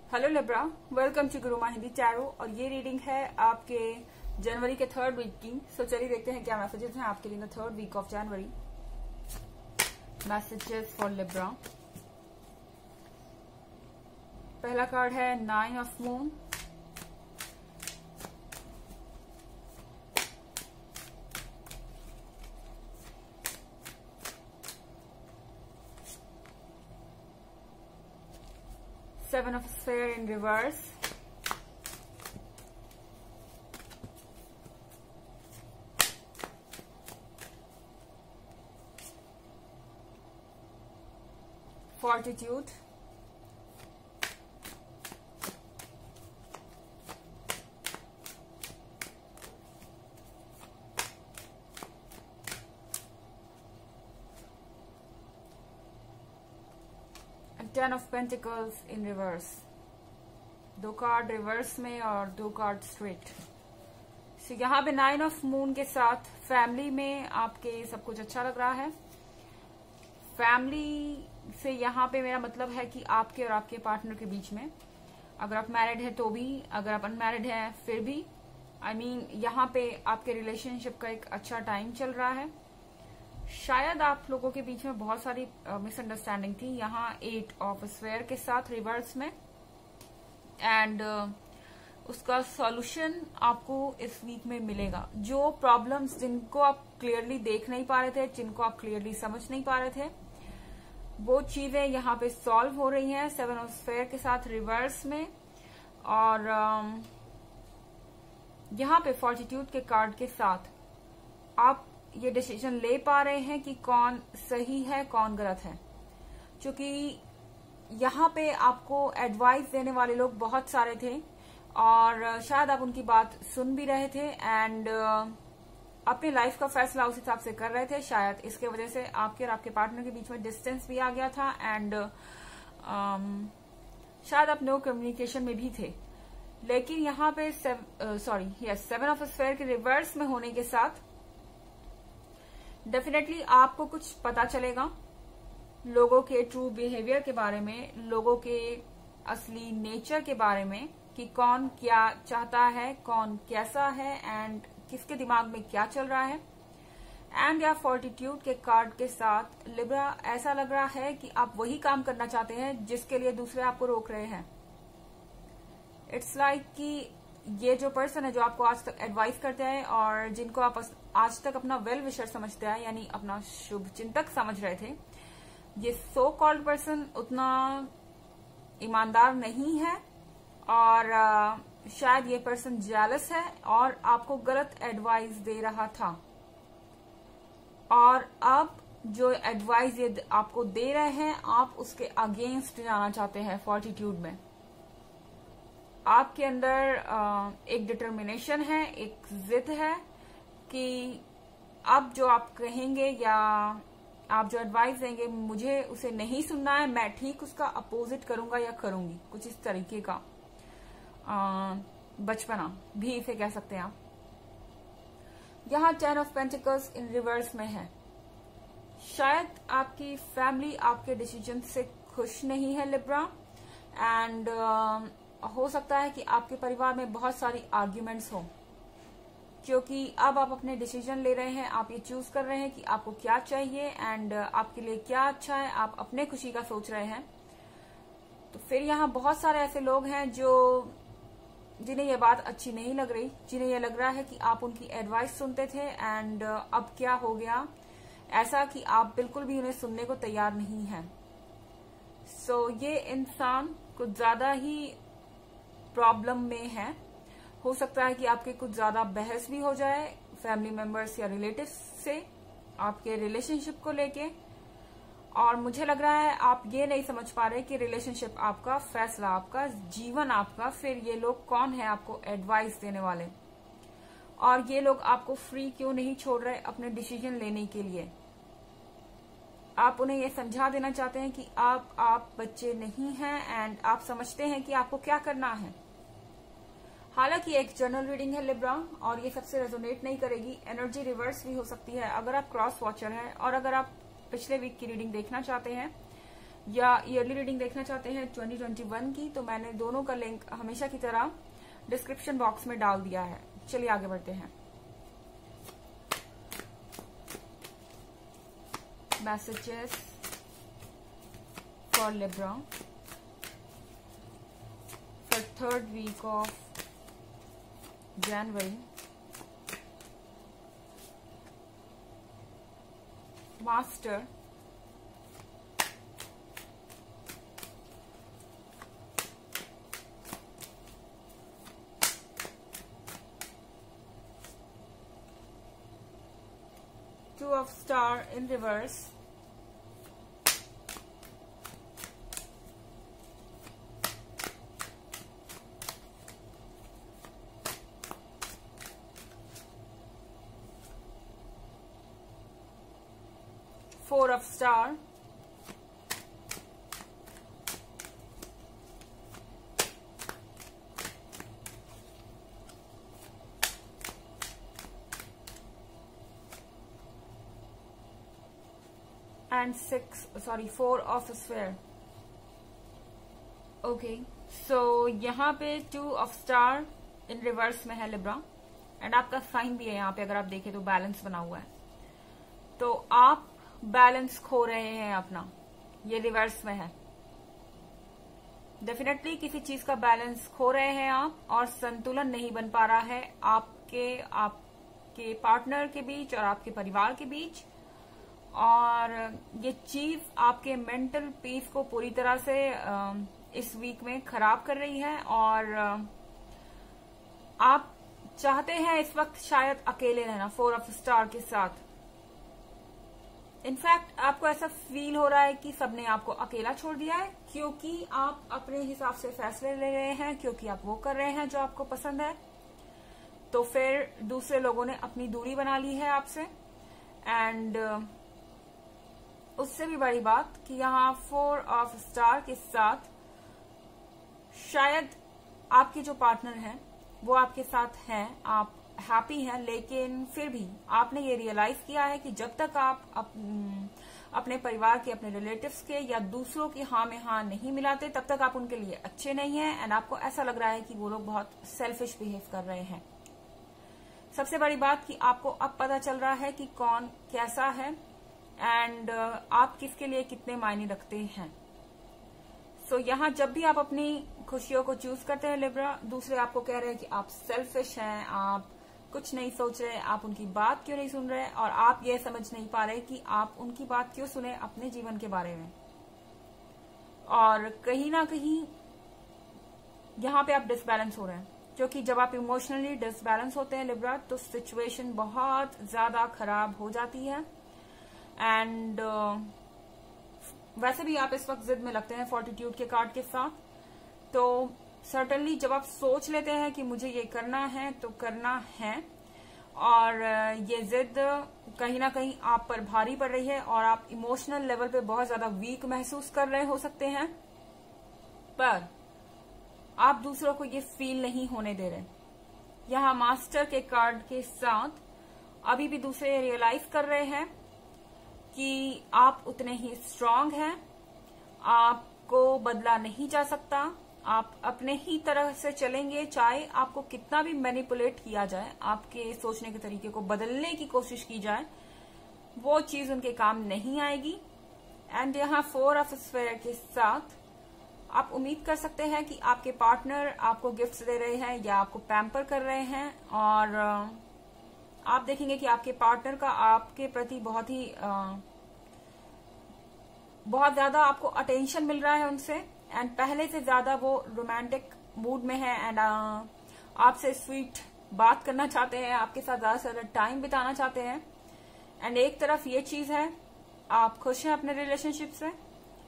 Hello Libra, welcome to Guruma Hindi tarot. और ये reading है आपके जनवरी के 3rd वीक की। सो चलिए देखते हैं क्या मैसेजेस हैं आपके लिए 3rd week of January. Messages for Libra. पहला कार्ड है 9 of moon, Seven of Spheres in reverse, Fortitude, and Ten of Pentacles in reverse। दो कार्ड रिवर्स में और दो कार्ड स्ट्रेट। So, यहाँ पे 9 ऑफ मून के साथ फैमिली में आपके सब कुछ अच्छा लग रहा है। फैमिली से यहाँ पे मेरा मतलब है कि आपके और आपके पार्टनर के बीच में, अगर आप मैरिड है तो भी, अगर आप अनमैरिड है फिर भी, यहाँ पे आपके रिलेशनशिप का एक अच्छा टाइम चल रहा है। शायद आप लोगों के बीच में बहुत सारी मिसअंडरस्टैंडिंग थी यहाँ 8 ऑफ स्फेयर के साथ रिवर्स में, एंड उसका सॉल्यूशन आपको इस वीक में मिलेगा। जो प्रॉब्लम्स जिनको आप क्लियरली देख नहीं पा रहे थे, जिनको आप क्लियरली समझ नहीं पा रहे थे, वो चीजें यहाँ पे सॉल्व हो रही हैं 7 ऑफ स्फेयर के साथ रिवर्स में। और यहाँ पे फॉर्टिट्यूड के कार्ड के साथ आप ये डिसीजन ले पा रहे हैं कि कौन सही है कौन गलत है, क्योंकि यहाँ पे आपको एडवाइस देने वाले लोग बहुत सारे थे और शायद आप उनकी बात सुन भी रहे थे एंड अपनी लाइफ का फैसला उस हिसाब से कर रहे थे। शायद इसके वजह से आपके और आपके पार्टनर के बीच में डिस्टेंस भी आ गया था एंड शायद आप नो कम्युनिकेशन में भी थे। लेकिन यहाँ पे 7 ऑफ स्फेयर के रिवर्स में होने के साथ डेफिनेटली आपको कुछ पता चलेगा लोगों के ट्रू बिहेवियर के बारे में, लोगों के असली नेचर के बारे में, कि कौन क्या चाहता है, कौन कैसा है एंड किसके दिमाग में क्या चल रहा है। एंड या फॉर्टिट्यूड के कार्ड के साथ लिब्रा ऐसा लग रहा है कि आप वही काम करना चाहते हैं जिसके लिए दूसरे आपको रोक रहे हैं। इट्स लाइक कि ये जो पर्सन है जो आपको आज तक एडवाइस करते हैं और जिनको आप आज तक अपना वेल विशर समझते हैं, यानी अपना शुभ चिंतक समझ रहे थे, ये सो कॉल्ड पर्सन उतना ईमानदार नहीं है और शायद ये पर्सन जेलस है और आपको गलत एडवाइस दे रहा था। और अब जो एडवाइस ये आपको दे रहे हैं आप उसके अगेंस्ट जाना चाहते हैं। फॉर्टिट्यूड में आपके अंदर एक डिटर्मिनेशन है, एक जिद है कि अब जो आप कहेंगे या आप जो एडवाइस देंगे मुझे उसे नहीं सुनना है, मैं ठीक उसका अपोजिट करूंगा या करूंगी। कुछ इस तरीके का बचपना भी इसे कह सकते हैं आप। यहाँ 10 ऑफ पेंटिकल्स इन रिवर्स में है। शायद आपकी फैमिली आपके डिसीजन से खुश नहीं है लिब्रा एंड हो सकता है कि आपके परिवार में बहुत सारी आर्ग्यूमेंट्स हो, क्योंकि अब आप अपने डिसीजन ले रहे हैं, आप ये चूज कर रहे हैं कि आपको क्या चाहिए एंड आपके लिए क्या अच्छा है, आप अपने खुशी का सोच रहे हैं। तो फिर यहाँ बहुत सारे ऐसे लोग हैं जिन्हें ये बात अच्छी नहीं लग रही, जिन्हें ये लग रहा है कि आप उनकी एडवाइस सुनते थे एंड अब क्या हो गया ऐसा कि आप बिल्कुल भी उन्हें सुनने को तैयार नहीं हैं। सो ये इंसान कुछ ज्यादा ही प्रॉब्लम में है। हो सकता है कि आपके कुछ ज्यादा बहस भी हो जाए फैमिली मेंबर्स या रिलेटिव्स से आपके रिलेशनशिप को लेके, और मुझे लग रहा है आप ये नहीं समझ पा रहे कि रिलेशनशिप आपका, फैसला आपका, जीवन आपका, फिर ये लोग कौन है आपको एडवाइस देने वाले, और ये लोग आपको फ्री क्यों नहीं छोड़ रहे अपने डिसीजन लेने के लिए। आप उन्हें ये समझा देना चाहते हैं कि आप बच्चे नहीं हैं एंड आप समझते हैं कि आपको क्या करना है। हालांकि एक जनरल रीडिंग है लिब्रा और ये सबसे रेजोनेट नहीं करेगी, एनर्जी रिवर्स भी हो सकती है अगर आप क्रॉस वॉचर हैं। और अगर आप पिछले वीक की रीडिंग देखना चाहते हैं या ईयरली रीडिंग देखना चाहते हैं 2021 की, तो मैंने दोनों का लिंक हमेशा की तरह डिस्क्रिप्शन बॉक्स में डाल दिया है। चलिए आगे बढ़ते हैं। Messages for Libra for 3rd week of January। Master, Two of Star in reverse, Four of Star, and 4 of Sphere। Okay, सो यहाँ पे 2 of Star इन रिवर्स में है लिब्रा, एंड आपका साइन भी है यहाँ पे। अगर आप देखें तो बैलेंस बना हुआ है, तो आप बैलेंस खो रहे हैं अपना, ये रिवर्स में है। डेफिनेटली किसी चीज का बैलेंस खो रहे हैं आप, और संतुलन नहीं बन पा रहा है आपके पार्टनर के बीच और आपके परिवार के बीच, और ये चीज आपके मेंटल पीस को पूरी तरह से इस वीक में खराब कर रही है, और आप चाहते हैं इस वक्त शायद अकेले रहना 4 of Star के साथ। इनफैक्ट आपको ऐसा फील हो रहा है कि सबने आपको अकेला छोड़ दिया है, क्योंकि आप अपने हिसाब से फैसले ले रहे हैं, क्योंकि आप वो कर रहे हैं जो आपको पसंद है, तो फिर दूसरे लोगों ने अपनी दूरी बना ली है आपसे। एंड उससे भी बड़ी बात कि यहाँ 4 of Star के साथ शायद आपके जो पार्टनर हैं वो आपके साथ हैं, आप हैप्पी हैं, लेकिन फिर भी आपने ये रियलाइज किया है कि जब तक आप अपने परिवार के, अपने रिलेटिव्स के या दूसरों की हाँ में हाँ नहीं मिलाते, तब तक आप उनके लिए अच्छे नहीं हैं, एंड आपको ऐसा लग रहा है कि वो लोग बहुत सेल्फिश बिहेव कर रहे हैं। सबसे बड़ी बात कि आपको अब पता चल रहा है कि कौन कैसा है, एंड आप किसके लिए कितने मायने रखते हैं। सो यहाँ जब भी आप अपनी खुशियों को चूज करते हैं लिब्रा, दूसरे आपको कह रहे हैं कि आप सेल्फिश हैं, आप कुछ नहीं सोच रहे, आप उनकी बात क्यों नहीं सुन रहे, और आप ये समझ नहीं पा रहे कि आप उनकी बात क्यों सुने अपने जीवन के बारे में। और कहीं ना कहीं यहाँ पे आप डिसबैलेंस हो रहे हैं, क्योंकि जब आप इमोशनली डिसबैलेंस होते हैं लिब्रा, तो सिचुएशन बहुत ज्यादा खराब हो जाती है। एंड वैसे भी आप इस वक्त जिद में लगते हैं फॉर्टिट्यूड के कार्ड के साथ, तो सर्टनली जब आप सोच लेते हैं कि मुझे ये करना है तो करना है, और ये जिद कहीं ना कहीं आप पर भारी पड़ रही है, और आप इमोशनल लेवल पे बहुत ज्यादा वीक महसूस कर रहे हो सकते हैं, पर आप दूसरों को ये फील नहीं होने दे रहे। यहाँ मास्टर के कार्ड के साथ अभी भी दूसरे रियलाइज कर रहे हैं कि आप उतने ही स्ट्रांग हैं, आपको बदला नहीं जा सकता, आप अपने ही तरह से चलेंगे, चाहे आपको कितना भी मैनिपुलेट किया जाए, आपके सोचने के तरीके को बदलने की कोशिश की जाए, वो चीज उनके काम नहीं आएगी। एंड यहाँ 4 of Sphere के साथ आप उम्मीद कर सकते हैं कि आपके पार्टनर आपको गिफ्ट्स दे रहे हैं या आपको पैम्पर कर रहे हैं, और आप देखेंगे कि आपके पार्टनर का आपके प्रति बहुत ज्यादा आपको अटेंशन मिल रहा है उनसे, एंड पहले से ज्यादा वो रोमांटिक मूड में है, एंड आपसे स्वीट बात करना चाहते हैं, आपके साथ ज्यादा से ज्यादा टाइम बिताना चाहते हैं। एंड एक तरफ ये चीज है, आप खुश हैं अपने रिलेशनशिप से,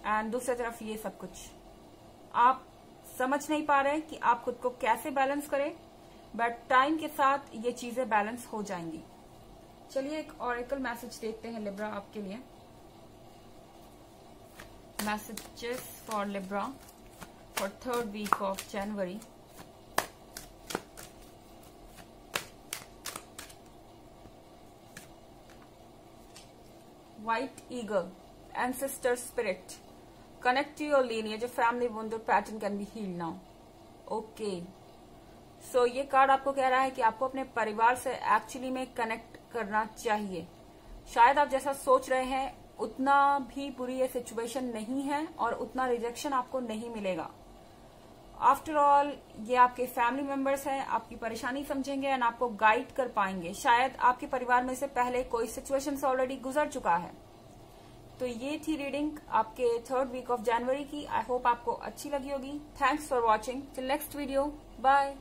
एंड दूसरी तरफ ये सब कुछ आप समझ नहीं पा रहे कि आप खुद को कैसे बैलेंस करें, बट टाइम के साथ ये चीजें बैलेंस हो जाएंगी। चलिए एक ऑरेकल मैसेज देखते हैं लिब्रा आपके लिए। Messages for Libra for 3rd week of January। White Eagle, Ancestor Spirit, connect to your lineage, a family wound or pattern can be healed now. Okay. So ये card आपको कह रहा है कि आपको अपने परिवार से एक्चुअली में कनेक्ट करना चाहिए। शायद आप जैसा सोच रहे हैं उतना भी बुरी ये सिचुएशन नहीं है और उतना रिजेक्शन आपको नहीं मिलेगा। आफ्टर ऑल ये आपके फैमिली मेंबर्स हैं, आपकी परेशानी समझेंगे एंड आपको गाइड कर पाएंगे। शायद आपके परिवार में से पहले कोई सिचुएशन से ऑलरेडी गुजर चुका है। तो ये थी रीडिंग आपके 3rd वीक ऑफ जनवरी की। आई होप आपको अच्छी लगी होगी। Thanks for watching. Till next video, bye.